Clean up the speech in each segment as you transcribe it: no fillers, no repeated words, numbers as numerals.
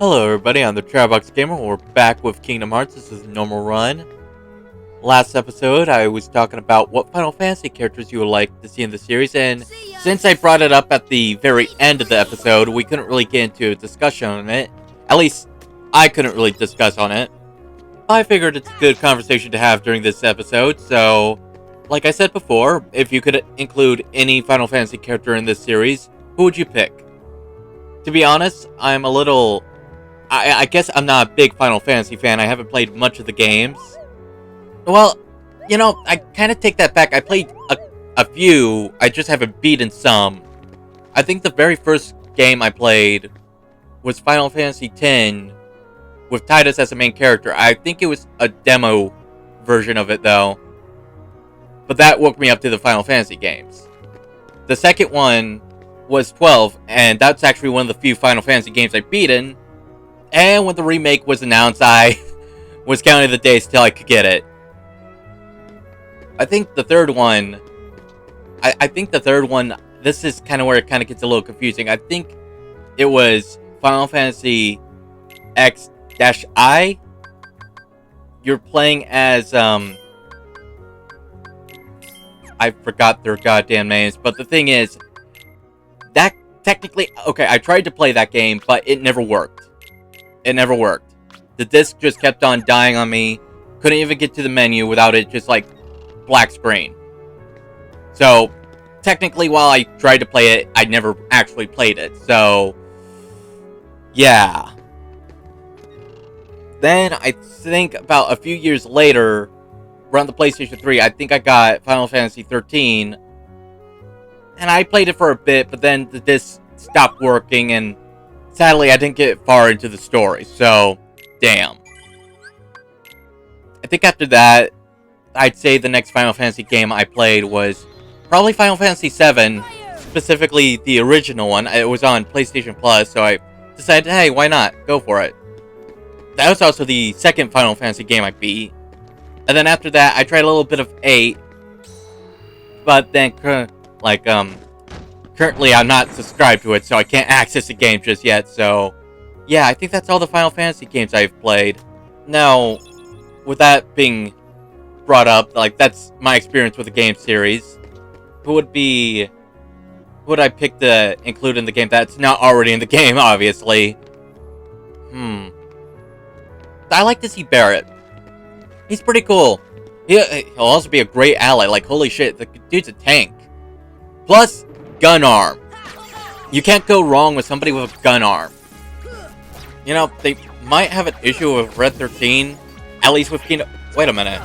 Hello everybody, I'm the Trailbox Gamer. We're back with Kingdom Hearts. This is a normal run. Last episode, I was talking about what Final Fantasy characters you would like to see in the series, and since I brought it up at the very end of the episode, we couldn't really get into a discussion on it. At least, I couldn't really discuss on it. I figured it's a good conversation to have during this episode, so, like I said before, if you could include any Final Fantasy character in this series, who would you pick? To be honest, I'm a little... I guess I'm not a big Final Fantasy fan. I haven't played much of the games. Well, I kind of take that back. I played a few. I just haven't beaten some. I think the very first game I played was Final Fantasy X with Tidus as the main character. I think it was a demo version of it, though. But that woke me up to the Final Fantasy games. The second one was 12, and that's actually one of the few Final Fantasy games I've beaten. And when the remake was announced, I was counting the days till I could get it. I think the third one... I think the third one... This is kind of where it kind of gets a little confusing. I think it was Final Fantasy X-I. You're playing as... I forgot their goddamn names. But the thing is... That technically... Okay, I tried to play that game, but it never worked. It never worked. The disc just kept on dying on me. Couldn't even get to the menu without it just like black screen. So technically while I tried to play it, I never actually played it. So yeah. Then I think about a few years later, around the PlayStation 3, I think I got Final Fantasy 13. And I played it for a bit, but then the disc stopped working and sadly, I didn't get far into the story, so damn. I think after that, I'd say the next Final Fantasy game I played was probably Final Fantasy VII, specifically the original one. It was on PlayStation Plus, so I decided, hey, why not? Go for it. That was also the second Final Fantasy game I beat. And then after that, I tried a little bit of 8, but then, currently, I'm not subscribed to it, so I can't access the game just yet, so... Yeah, I think that's all the Final Fantasy games I've played. Now, with that being brought up, that's my experience with the game series. Who would I pick to include in the game that's not already in the game, obviously? I like to see Barret. He's pretty cool. He'll also be a great ally, holy shit, the dude's a tank. Plus... gun arm. You can't go wrong with somebody with a gun arm. They might have an issue with Red 13, at least with Kingdom... Wait a minute.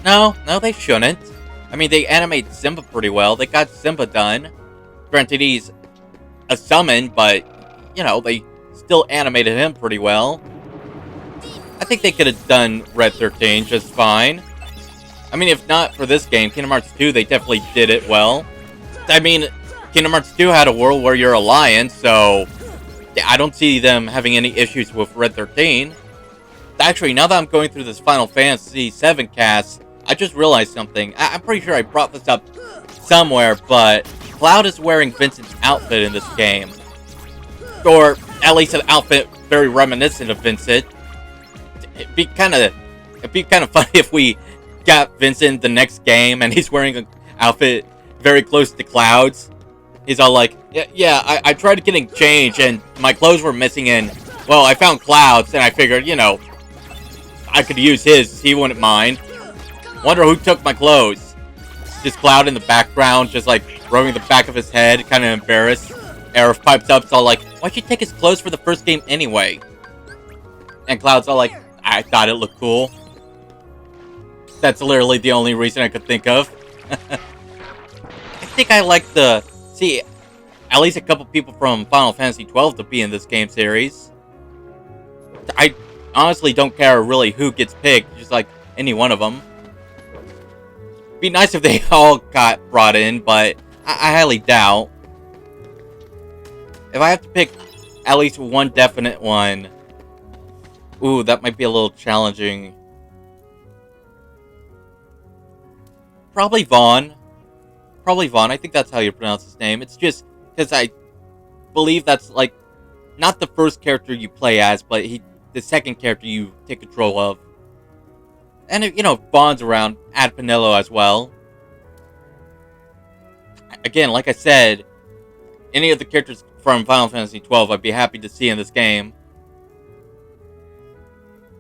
No, they shouldn't. I mean, they animate Simba pretty well. They got Simba done. Granted, he's a summon, but, they still animated him pretty well. I think they could have done Red 13 just fine. I mean, if not for this game, Kingdom Hearts 2, they definitely did it well. I mean... Kingdom Hearts 2 had a world where you're a lion, so I don't see them having any issues with Red 13. Actually, now that I'm going through this Final Fantasy VII cast, I just realized something. I'm pretty sure I brought this up somewhere, but Cloud is wearing Vincent's outfit in this game. Or at least an outfit very reminiscent of Vincent. It'd be kind of funny if we got Vincent the next game and he's wearing an outfit very close to Cloud's. He's all like, I tried getting change and my clothes were missing and, well, I found Cloud's and I figured, I could use his, he wouldn't mind. Wonder who took my clothes. Just Cloud in the background, just rubbing the back of his head, kind of embarrassed. Aerith pipes up, it's all like, why'd you take his clothes for the first game anyway? And Cloud's all like, I thought it looked cool. That's literally the only reason I could think of. I think I like see at least a couple people from Final Fantasy 12 to be in this game series. I honestly don't care really who gets picked, just any one of them. Be nice if they all got brought in, but I highly doubt. If I have to pick at least one definite one, ooh, that might be a little challenging. Probably Vaughn. I think that's how you pronounce his name. It's just because I believe that's not the first character you play as, but the second character you take control of. And it, bonds around Ad Panillo as well. Again, like I said, any of the characters from Final Fantasy XII I'd be happy to see in this game.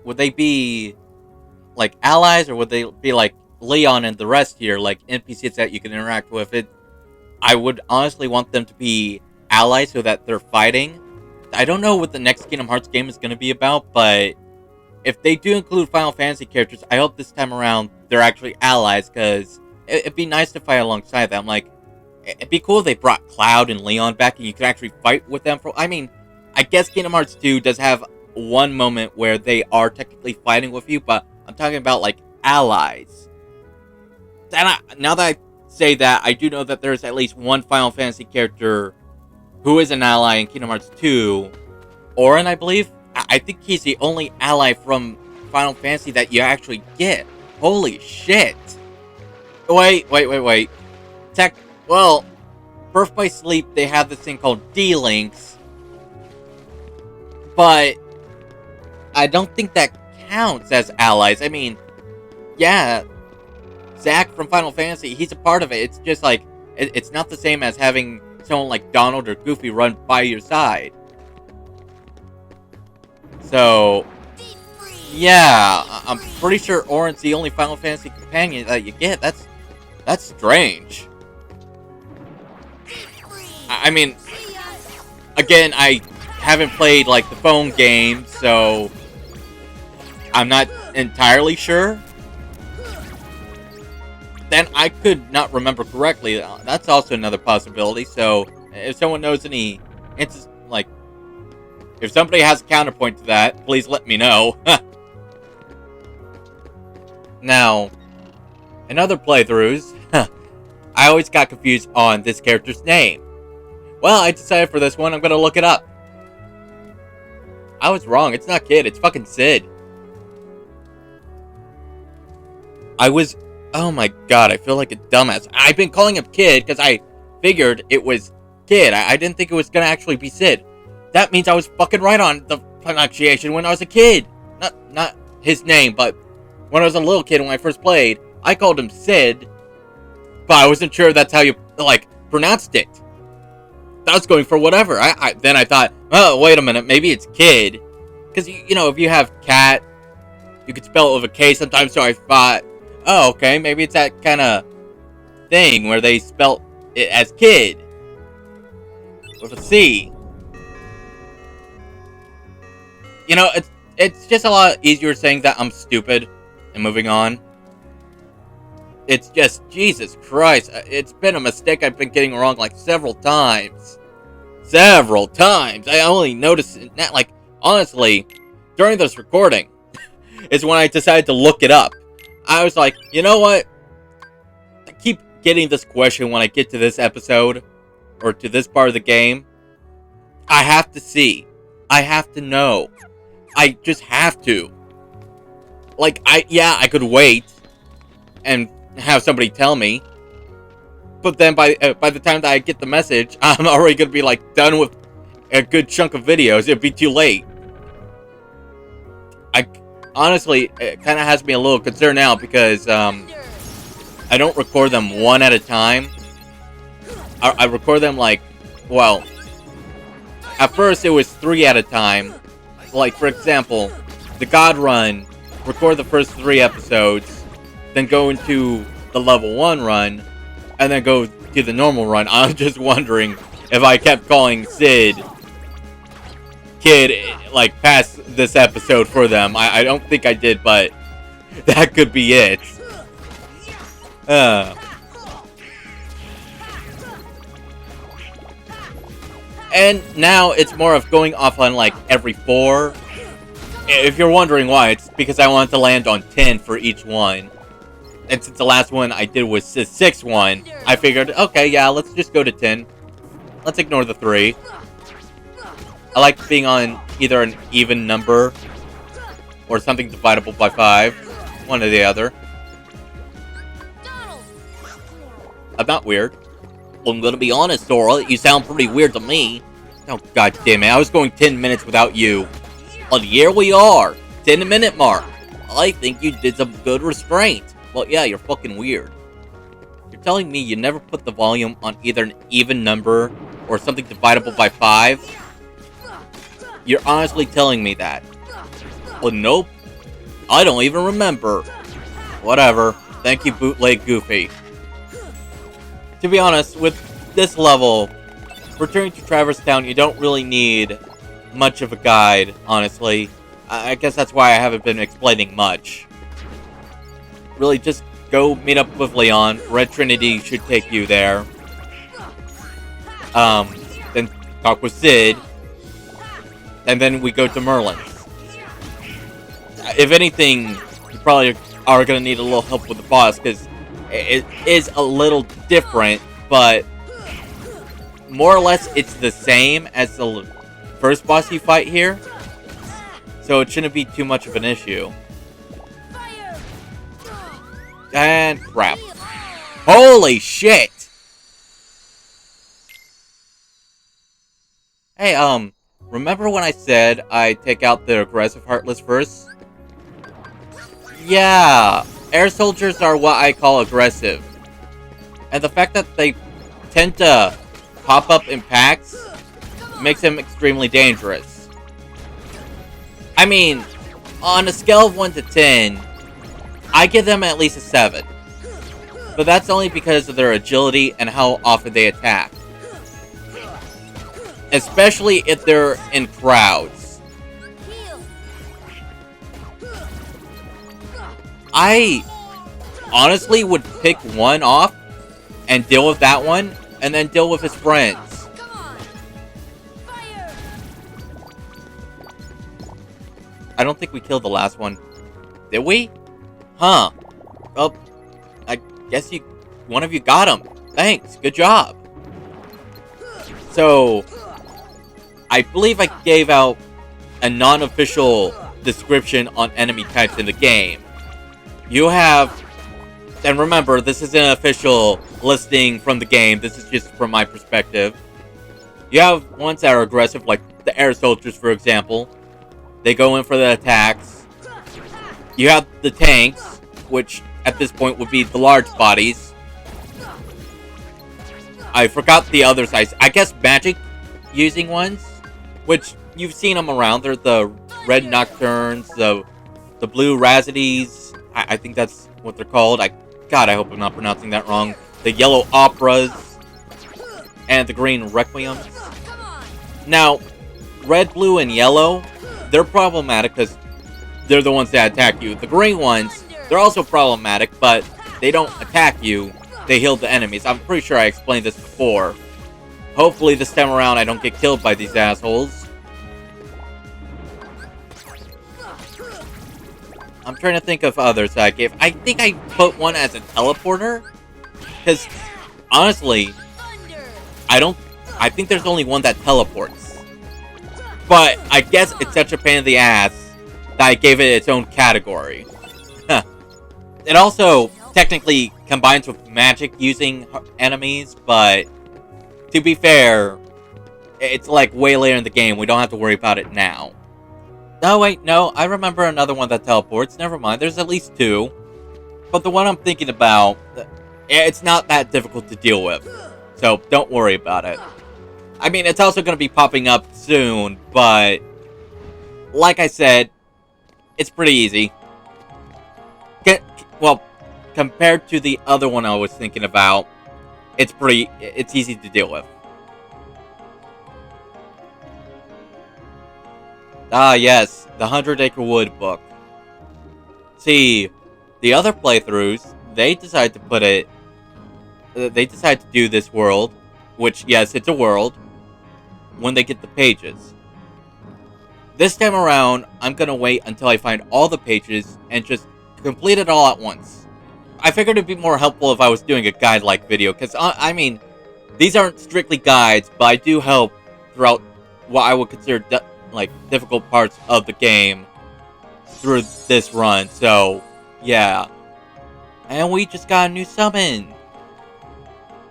Would they be like allies, or would they be like Leon and the rest here, like NPCs that you can interact with? I would honestly want them to be allies so that they're fighting. I don't know what the next Kingdom Hearts game is going to be about, but if they do include Final Fantasy characters, I hope this time around they're actually allies, because it'd be nice to fight alongside them. Like, it'd be cool if they brought Cloud and Leon back and you could actually fight with them. I guess Kingdom Hearts 2 does have one moment where they are technically fighting with you, but I'm talking about, like, allies. Now that I say that, I do know that there's at least one Final Fantasy character who is an ally in Kingdom Hearts 2. Auron, I believe? I think he's the only ally from Final Fantasy that you actually get. Holy shit. Wait. Well, Birth by Sleep, they have this thing called D-Links. But I don't think that counts as allies. I mean, yeah, Zack from Final Fantasy, he's a part of it. It's just like, it's not the same as having someone like Donald or Goofy run by your side. So, yeah, I'm pretty sure Auron's the only Final Fantasy companion that you get. That's strange. I mean, again, I haven't played, like, the phone game, so I'm not entirely sure. Then I could not remember correctly. That's also another possibility. So if someone knows any, like, if somebody has a counterpoint to that, please let me know. Now, in other playthroughs, I always got confused on this character's name. Well, I decided for this one, I'm gonna look it up. I was wrong. It's not Kid. It's fucking Sid. Oh my god, I feel like a dumbass. I've been calling him Kid because I figured it was Kid. I didn't think it was gonna actually be Sid. That means I was fucking right on the pronunciation when I was a kid. Not his name, but when I was a little kid when I first played, I called him Sid, but I wasn't sure that's how you, like, pronounced it. I was going for whatever. Then I thought, oh, wait a minute, maybe it's Kid. Because, you know, if you have cat, you could spell it with a K sometimes, so I thought, oh, okay, maybe it's that kind of thing where they spell it as Kid with a C. You know, it's just a lot easier saying that I'm stupid and moving on. It's just, Jesus Christ, it's been a mistake I've been getting wrong, like, several times. Several times! I only noticed it now, like, honestly, during this recording, is when I decided to look it up. I was like, you know what? I keep getting this question when I get to this episode, or to this part of the game. I have to see. I have to know. I just have to. Like, I could wait and have somebody tell me, but then by the time that I get the message, I'm already gonna be, like, done with a good chunk of videos. It'd be too late. Honestly, it kind of has me a little concerned now because I don't record them one at a time. I record them, like, well, at first it was 3 at a time. Like, for example, the God Run, record the first 3 episodes, then go into the level 1 run, and then go to the normal run. I'm just wondering if I kept calling Sid Kid, like, past this episode for them. I don't think I did, but that could be it. And now it's more of going off on, like, every 4. If you're wondering why, it's because I wanted to land on 10 for each one. And since the last one I did was the 6th one, I figured, okay, yeah, let's just go to 10. Let's ignore the 3. I like being on either an even number or something divisible by 5. One or the other. I'm not weird. Well, I'm gonna be honest, Sora, you sound pretty weird to me. Oh, god damn it. I was going 10 minutes without you. And here we are. 10-minute mark. I think you did some good restraint. Well, yeah, you're fucking weird. You're telling me you never put the volume on either an even number or something dividable by 5? You're honestly telling me that? Oh, nope. I don't even remember. Whatever. Thank you, Bootleg Goofy. To be honest, with this level, returning to Traverse Town, you don't really need much of a guide, honestly. I guess that's why I haven't been explaining much. Really, just go meet up with Leon. Red Trinity should take you there. Then talk with Sid. And then we go to Merlin's. If anything, you probably are going to need a little help with the boss, because it is a little different, but more or less it's the same as the first boss you fight here. So it shouldn't be too much of an issue. And crap. Holy shit! Hey, remember when I said I take out the aggressive Heartless first? Yeah, air soldiers are what I call aggressive. And the fact that they tend to pop up in packs makes them extremely dangerous. I mean, on a scale of 1 to 10, I give them at least a 7. But that's only because of their agility and how often they attack. Especially if they're in crowds. I honestly would pick one off and deal with that one, and then deal with his friends. I don't think we killed the last one. Did we? Huh. Well, I guess one of you got him. Thanks. Good job. So, I believe I gave out a non-official description on enemy types in the game. You have, and remember, this is an official listing from the game. This is just from my perspective. You have ones that are aggressive, like the air soldiers, for example. They go in for the attacks. You have the tanks, which at this point would be the large bodies. I forgot the other size. I guess magic using ones, which you've seen them around. They're the red nocturnes, the blue Razities. I think that's what they're called. God, I hope I'm not pronouncing that wrong. The yellow operas and the green requiems. Now, red, blue, and yellow, they're problematic because they're the ones that attack you. The green ones, they're also problematic, but they don't attack you. They heal the enemies. I'm pretty sure I explained this before. Hopefully this time around I don't get killed by these assholes. I'm trying to think of others that I gave. I think I put one as a teleporter. Because, honestly, I think there's only one that teleports. But I guess it's such a pain in the ass that I gave it its own category. Huh. It also technically combines with magic using enemies, but to be fair, it's like way later in the game. We don't have to worry about it now. Oh wait, no, I remember another one that teleports. Never mind, there's at least 2. But the one I'm thinking about, it's not that difficult to deal with. So don't worry about it. I mean, it's also going to be popping up soon, but like I said, it's pretty easy. Well, compared to the other one I was thinking about, it's easy to deal with. Ah, yes, the 100 Acre Wood book. See, the other playthroughs, they decide to do this world, which, yes, it's a world, when they get the pages. This time around, I'm gonna wait until I find all the pages and just complete it all at once. I figured it'd be more helpful if I was doing a guide-like video, because, I mean, these aren't strictly guides, but I do help throughout what I would consider difficult parts of the game through this run, so yeah. And we just got a new summon,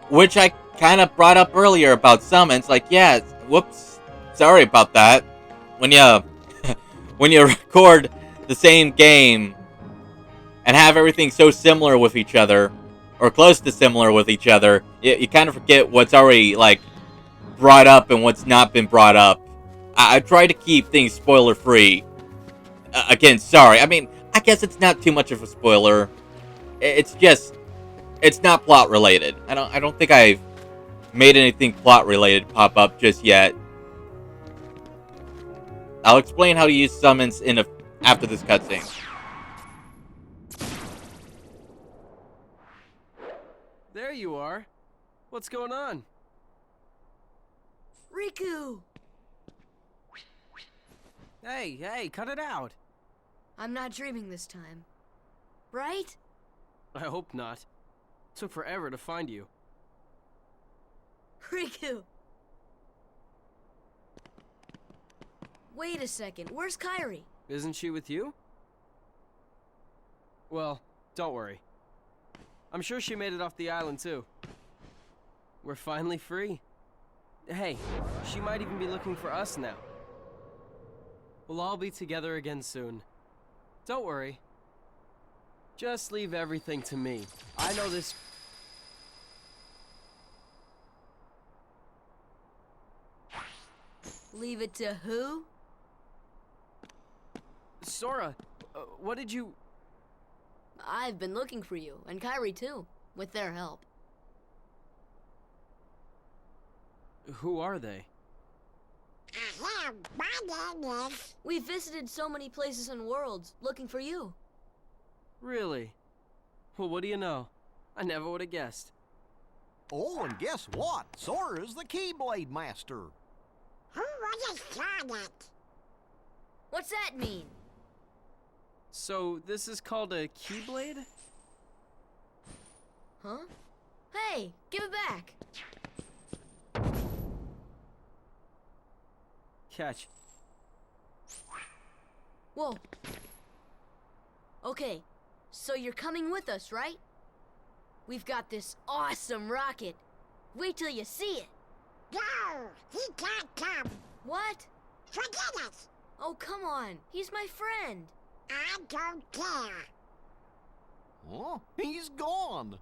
which I kind of brought up earlier about summons. Like, yeah, whoops, Sorry about that. When you when you record the same game and have everything so similar with each other, or close to similar with each other, you kind of forget what's already like brought up and what's not been brought up. I try to keep things spoiler free. Again, sorry. I mean, I guess it's not too much of a spoiler. It's just, it's not plot related. I don't think I've made anything plot related pop up just yet. I'll explain how to use summons after this cutscene. There you are. What's going on? Riku! Hey, cut it out. I'm not dreaming this time. Right? I hope not. Took forever to find you. Riku! Wait a second, where's Kairi? Isn't she with you? Well, don't worry. I'm sure she made it off the island too. We're finally free. Hey, she might even be looking for us now. We'll all be together again soon. Don't worry. Just leave everything to me. I know this... Leave it to who? Sora, what did you... I've been looking for you, and Kairi too, with their help. Who are they? We've visited so many places and worlds, looking for you. Really? Well, what do you know? I never would have guessed. Oh, and guess what? Sora's the Keyblade Master. Who was a Sonic? What's that mean? So, this is called a Keyblade? Huh? Hey, give it back! Catch. Whoa. Okay, so you're coming with us, right? We've got this awesome rocket. Wait till you see it. No, he can't come. What? Forget it. Oh, come on. He's my friend. I don't care. Oh, he's gone.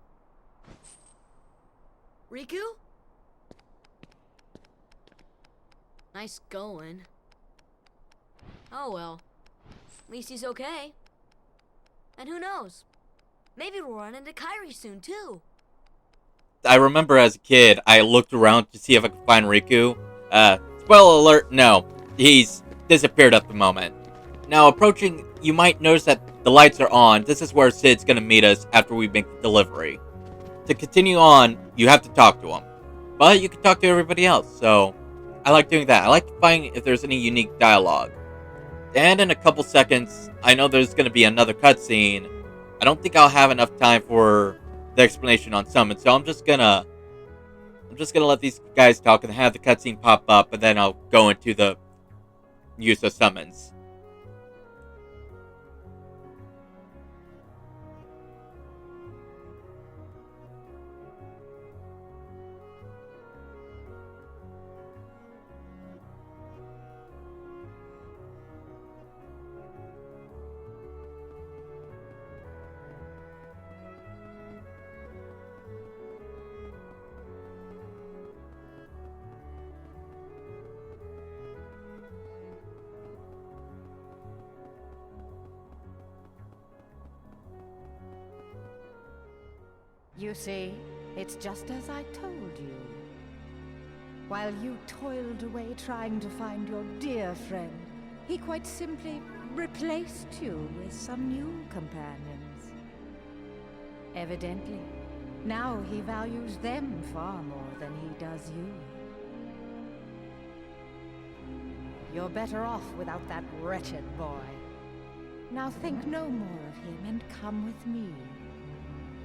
Riku? Nice going. Oh well. At least he's okay. And who knows? Maybe we'll run into Kairi soon, too. I remember as a kid, I looked around to see if I could find Riku. Spoiler alert, no. He's disappeared at the moment. Now, approaching, you might notice that the lights are on. This is where Cid's gonna meet us after we make the delivery. To continue on, you have to talk to him. But you can talk to everybody else, so... I like doing that. I like to find if there's any unique dialogue. And in a couple seconds, I know there's gonna be another cutscene. I don't think I'll have enough time for the explanation on summon, so I'm just gonna let these guys talk and have the cutscene pop up, and then I'll go into the use of summons. You see, it's just as I told you. While you toiled away trying to find your dear friend, he quite simply replaced you with some new companions. Evidently, now he values them far more than he does you. You're better off without that wretched boy. Now think no more of him and come with me.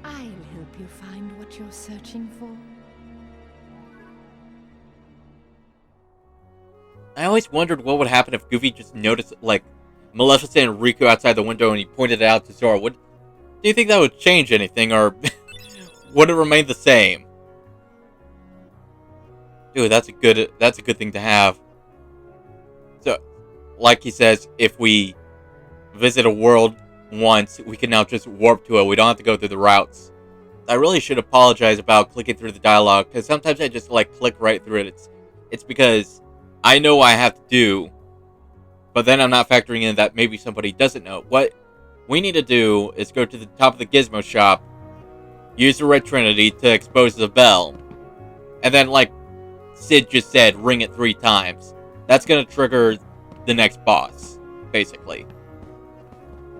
I'll help you find what you're searching for. I always wondered what would happen if Goofy just noticed, like, Maleficent and Riku outside the window and he pointed it out to Sora. Do you think that would change anything, or would it remain the same? Dude, that's a good thing to have. like he says, if we visit a world once, we can now just warp to it. We don't have to go through the routes. I really should apologize about clicking through the dialogue, because sometimes I just like click right through it. It's because I know what I have to do, but then I'm not factoring in that maybe somebody doesn't know. What we need to do is go to the top of the Gizmo shop, use the Red Trinity to expose the bell, and then, like Sid just said, ring it 3 times. That's going to trigger the next boss, basically.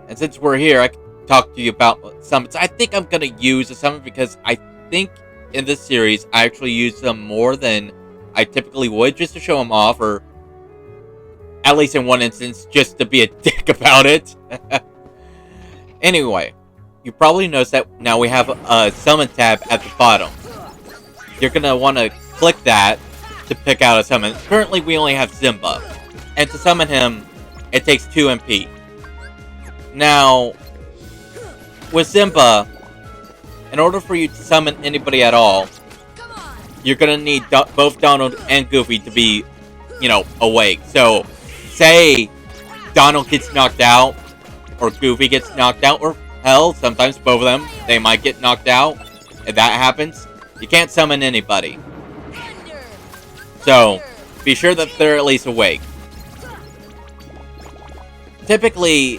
And since we're here, I can talk to you about summons. I think I'm going to use a summon because I think in this series, I actually use them more than I typically would, just to show them off, or at least in one instance, just to be a dick about it. Anyway, you probably noticed that now we have a summon tab at the bottom. You're going to want to click that to pick out a summon. Currently, we only have Simba. And to summon him, it takes 2 MP. Now, with Simba, in order for you to summon anybody at all, you're going to need both Donald and Goofy to be, awake. So, say Donald gets knocked out, or Goofy gets knocked out, or hell, sometimes both of them, they might get knocked out. If that happens, you can't summon anybody. So, be sure that they're at least awake. Typically,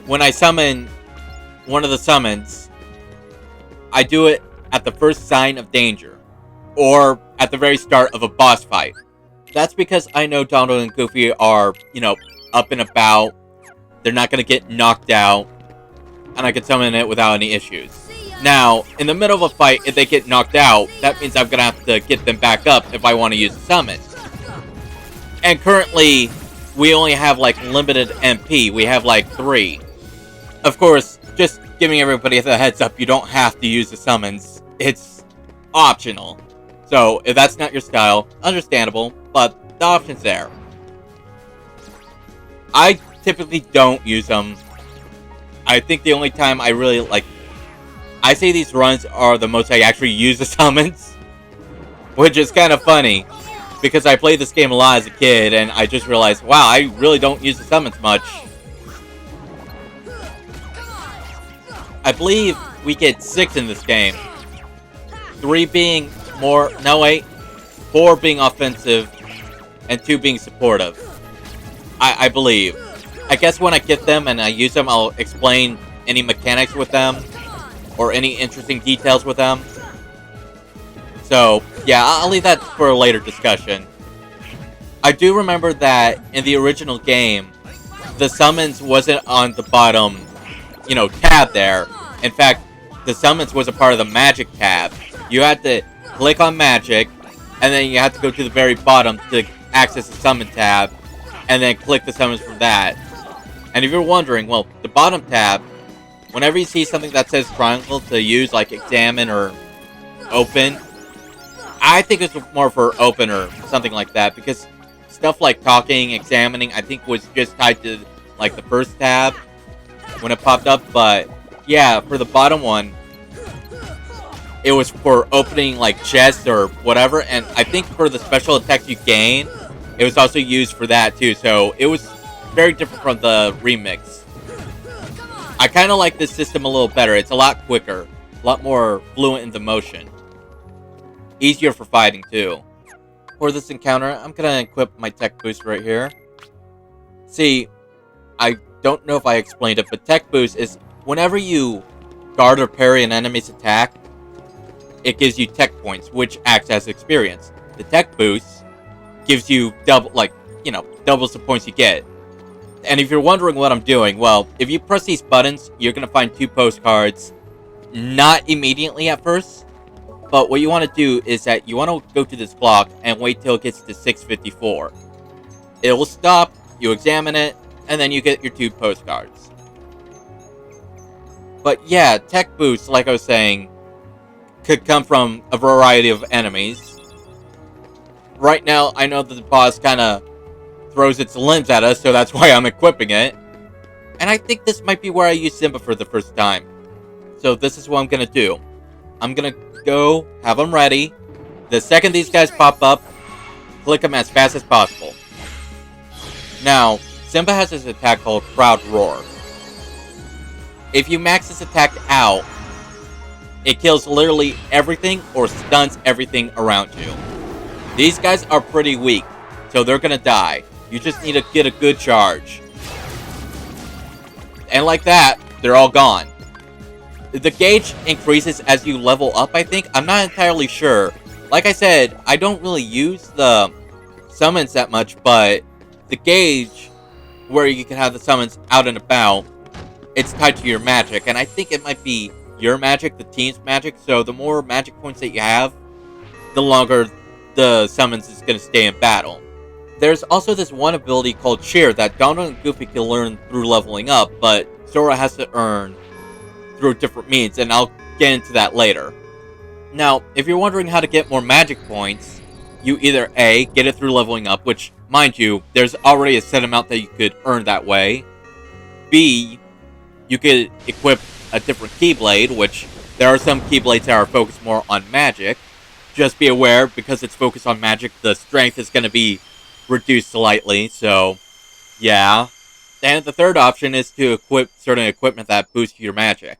when I summon one of the summons, I do it at the first sign of danger, or at the very start of a boss fight. That's because I know Donald and Goofy are, up and about. They're not going to get knocked out, and I can summon it without any issues. Now, in the middle of a fight, if they get knocked out, that means I'm going to have to get them back up if I want to use a summon. And currently, we only have, limited MP. We have, 3. Of course, just giving everybody the heads up, you don't have to use the summons. It's optional. So, if that's not your style, understandable, but the option's there. I typically don't use them. I think the only time I really, I say these runs are the most I actually use the summons. Which is kind of funny, because I played this game a lot as a kid, and I just realized, wow, I really don't use the summons much. I believe we get 6 in this game. 3 being more... No, wait. 4 being offensive, and 2 being supportive. I believe. I guess when I get them and I use them, I'll explain any mechanics with them, or any interesting details with them. So, yeah, I'll leave that for a later discussion. I do remember that in the original game, the summons wasn't on the bottom, tab there. In fact, the summons was a part of the magic tab. You had to click on magic, and then you had to go to the very bottom to access the summon tab, and then click the summons from that. And if you're wondering, well, the bottom tab, whenever you see something that says triangle to use, like examine or open, I think it's more for open or something like that, because stuff like talking, examining, I think was just tied to, the first tab when it popped up, but yeah, for the bottom one, it was for opening, chests or whatever, and I think for the special attacks you gain, it was also used for that too, so it was very different from the remix. I kind of like this system a little better. It's a lot quicker, a lot more fluent in the motion. Easier for fighting too. For this encounter, I'm gonna equip my tech boost right here. See, I don't know if I explained it, but tech boost is whenever you guard or parry an enemy's attack, it gives you tech points, which acts as experience. The tech boost gives you doubles the points you get. And if you're wondering what I'm doing, well, if you press these buttons, you're going to find 2 postcards. Not immediately at first, but what you want to do is that you want to go to this block and wait till it gets to 654. It will stop, you examine it, and then you get your 2 postcards. But yeah, tech boosts, like I was saying, could come from a variety of enemies. Right now, I know that the boss kind of throws its limbs at us, so that's why I'm equipping it. And I think this might be where I use Simba for the first time. So this is what I'm going to do. I'm going to go, have them ready. The second these guys pop up, click them as fast as possible. Now, Simba has this attack called Crowd Roar. If you max this attack out, it kills literally everything or stuns everything around you. These guys are pretty weak, so they're gonna die. You just need to get a good charge. And like that, they're all gone. The gauge increases as you level up, I think. I'm not entirely sure. Like I said, I don't really use the summons that much, but the gauge, where you can have the summons out and about, it's tied to your magic. And I think it might be your magic, the team's magic. So the more magic points that you have, the longer the summons is going to stay in battle. There's also this one ability called Cheer that Donald and Goofy can learn through leveling up, but Sora has to earn through different means, and I'll get into that later. Now, if you're wondering how to get more magic points, you either A, get it through leveling up, which, mind you, there's already a set amount that you could earn that way. B, you could equip a different Keyblade, which there are some Keyblades that are focused more on magic. Just be aware, because it's focused on magic, the strength is going to be reduced slightly, so yeah. And the third option is to equip certain equipment that boosts your magic.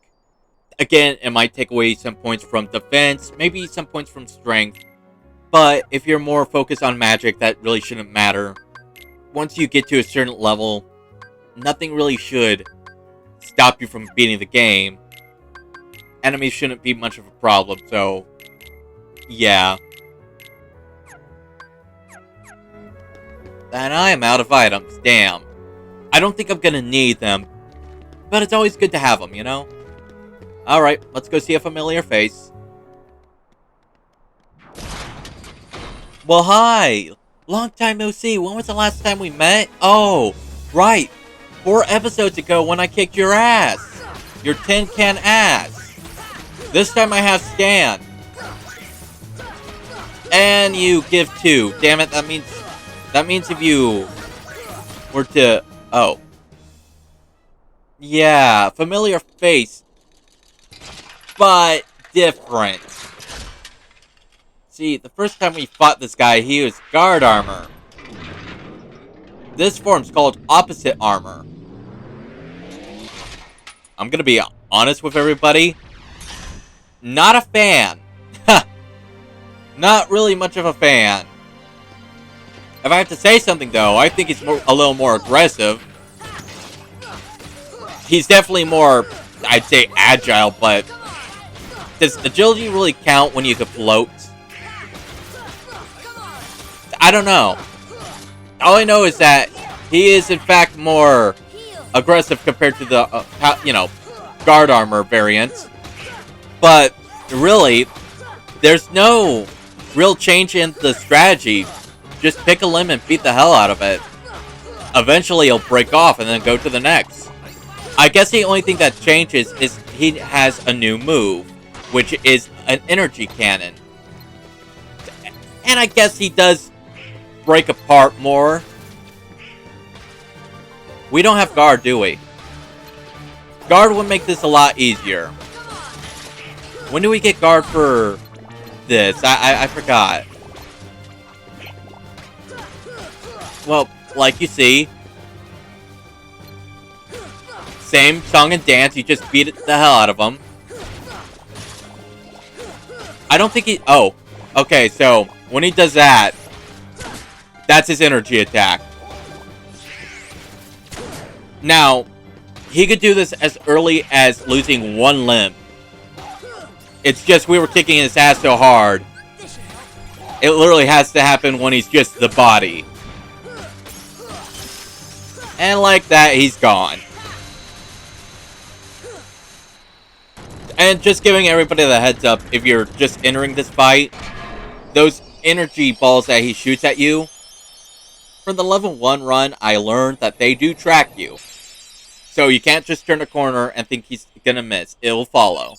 Again, it might take away some points from defense, maybe some points from strength, but if you're more focused on magic, that really shouldn't matter. Once you get to a certain level, nothing really should stop you from beating the game. Enemies shouldn't be much of a problem, so yeah. And I am out of items, damn. I don't think I'm gonna need them, but it's always good to have them, you know? Alright, let's go see a familiar face. Well, hi! Long time no see. When was the last time we met? Oh, right. 4 episodes ago when I kicked your ass. Your tin can ass. This time I have Scan. And you give 2. Damn it, that means if you were to... Oh. Yeah, familiar face. But different. See, the first time we fought this guy, he was guard armor. This form's called opposite armor. I'm gonna be honest with everybody. Not a fan. Not really much of a fan. If I have to say something, though, I think he's a little more aggressive. He's definitely more, I'd say, agile, but does agility really count when you can float? I don't know. All I know is that he is, in fact, more aggressive compared to the, guard armor variant. But, really, there's no real change in the strategy. Just pick a limb and beat the hell out of it. Eventually, he'll break off and then go to the next. I guess the only thing that changes is he has a new move, which is an energy cannon. And I guess he does break apart more. We don't have guard, do we? Guard would make this a lot easier. When do we get guard for this? I forgot. Well, like you see, same song and dance, you just beat the hell out of him. I don't think he... Oh, okay, so when he does that, that's his energy attack. Now, he could do this as early as losing 1 limb. It's just we were kicking his ass so hard. It literally has to happen when he's just the body. And like that, he's gone. And just giving everybody the heads up, if you're just entering this fight, those energy balls that he shoots at you, from the level 1 run, I learned that they do track you. So you can't just turn a corner and think he's gonna miss. It'll follow.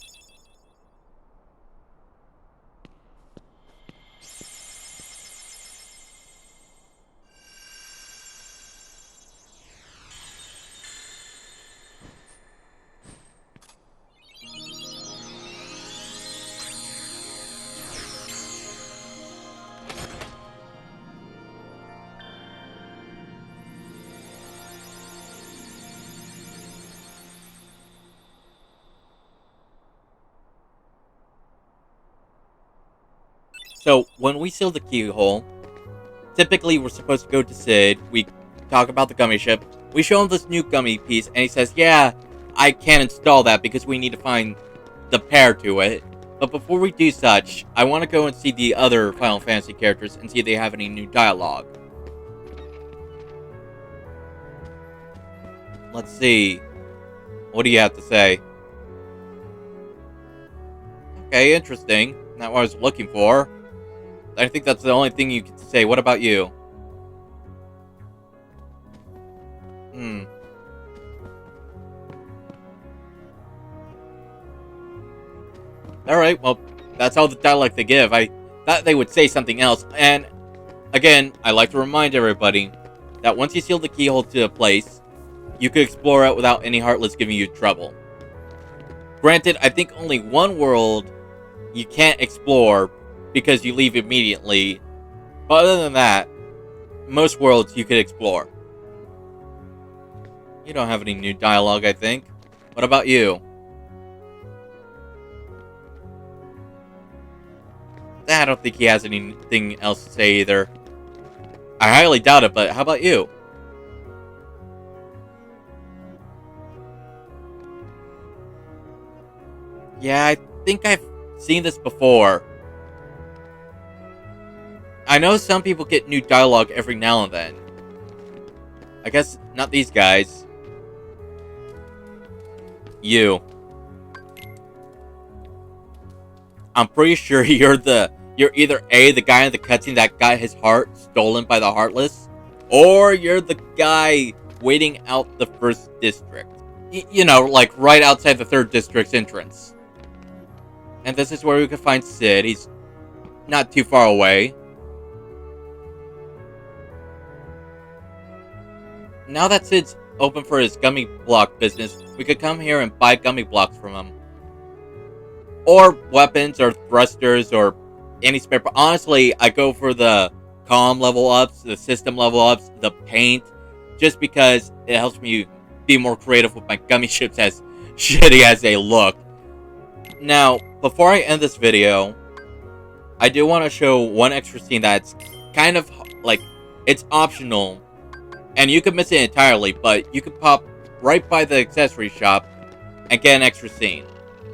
So, when we seal the keyhole, typically we're supposed to go to Sid, we talk about the gummy ship, we show him this new gummy piece, and he says, yeah, I can't install that because we need to find the pair to it. But before we do such, I want to go and see the other Final Fantasy characters and see if they have any new dialogue. Let's see. What do you have to say? Okay, interesting. Not what I was looking for. I think that's the only thing you can say. What about you? Alright, well, that's all the dialogue they give. I thought they would say something else. And, again, I like to remind everybody that once you seal the keyhole to a place, you can explore it without any Heartless giving you trouble. Granted, I think only one world you can't explore because you leave immediately. But other than that, most worlds you could explore. You don't have any new dialogue, I think. What about you? I don't think he has anything else to say either. I highly doubt it, but how about you? Yeah, I think I've seen this before. I know some people get new dialogue every now and then. I guess not these guys. You. I'm pretty sure you're either A, the guy in the cutscene that got his heart stolen by the Heartless, or you're the guy waiting out the first district. You know, like right outside the third district's entrance. And this is where we can find Sid. He's not too far away. Now that Sid's open for his gummy block business, we could come here and buy gummy blocks from him. Or weapons, or thrusters, or any spare part. Honestly, I go for the comm level ups, the system level ups, the paint, just because it helps me be more creative with my gummy ships as shitty as they look. Now, before I end this video, I do want to show one extra scene that's kind of, like, it's optional, and you can miss it entirely, but you can pop right by the accessory shop and get an extra scene.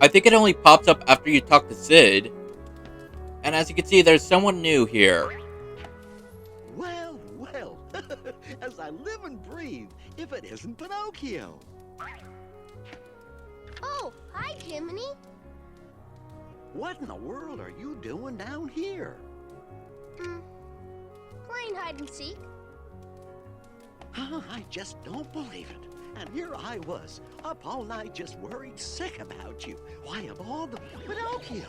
I think it only pops up after you talk to Sid, and as you can see, there's someone new here. Well, well, as I live and breathe, if it isn't Pinocchio. Oh, hi, Jiminy. What in the world are you doing down here? Playing hide and seek. I just don't believe it. And here I was, up all night just worried sick about you. Why, of all the Pinocchio.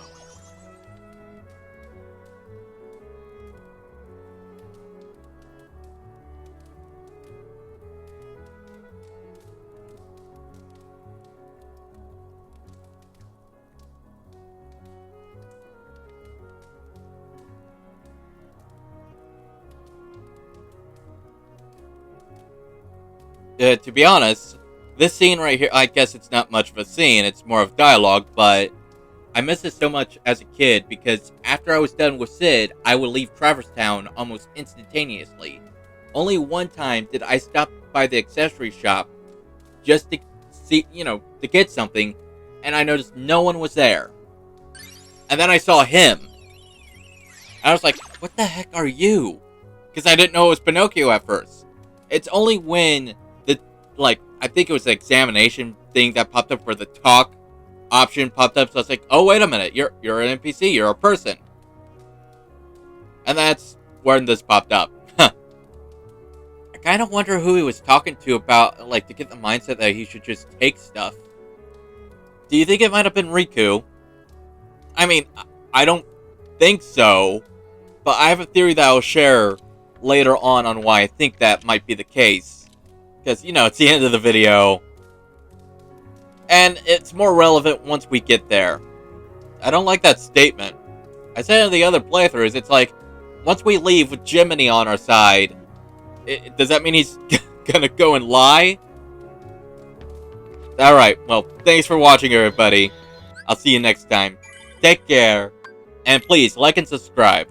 To be honest, this scene right here, I guess it's not much of a scene, it's more of dialogue, but I miss it so much as a kid because after I was done with Sid, I would leave Traverse Town almost instantaneously. Only one time did I stop by the accessory shop just to see, to get something, and I noticed no one was there. And then I saw him. I was like, what the heck are you? Because I didn't know it was Pinocchio at first. It's only when I think it was the examination thing that popped up where the talk option popped up. So I was like, oh, wait a minute. You're an NPC. You're a person. And that's when this popped up. I kind of wonder who he was talking to about, to get the mindset that he should just take stuff. Do you think it might have been Riku? I mean, I don't think so. But I have a theory that I'll share later on why I think that might be the case. Because, it's the end of the video. And it's more relevant once we get there. I don't like that statement. I said in the other playthroughs, it's like, once we leave with Jiminy on our side, does that mean he's gonna go and lie? Alright, well, thanks for watching, everybody. I'll see you next time. Take care. And please, like and subscribe.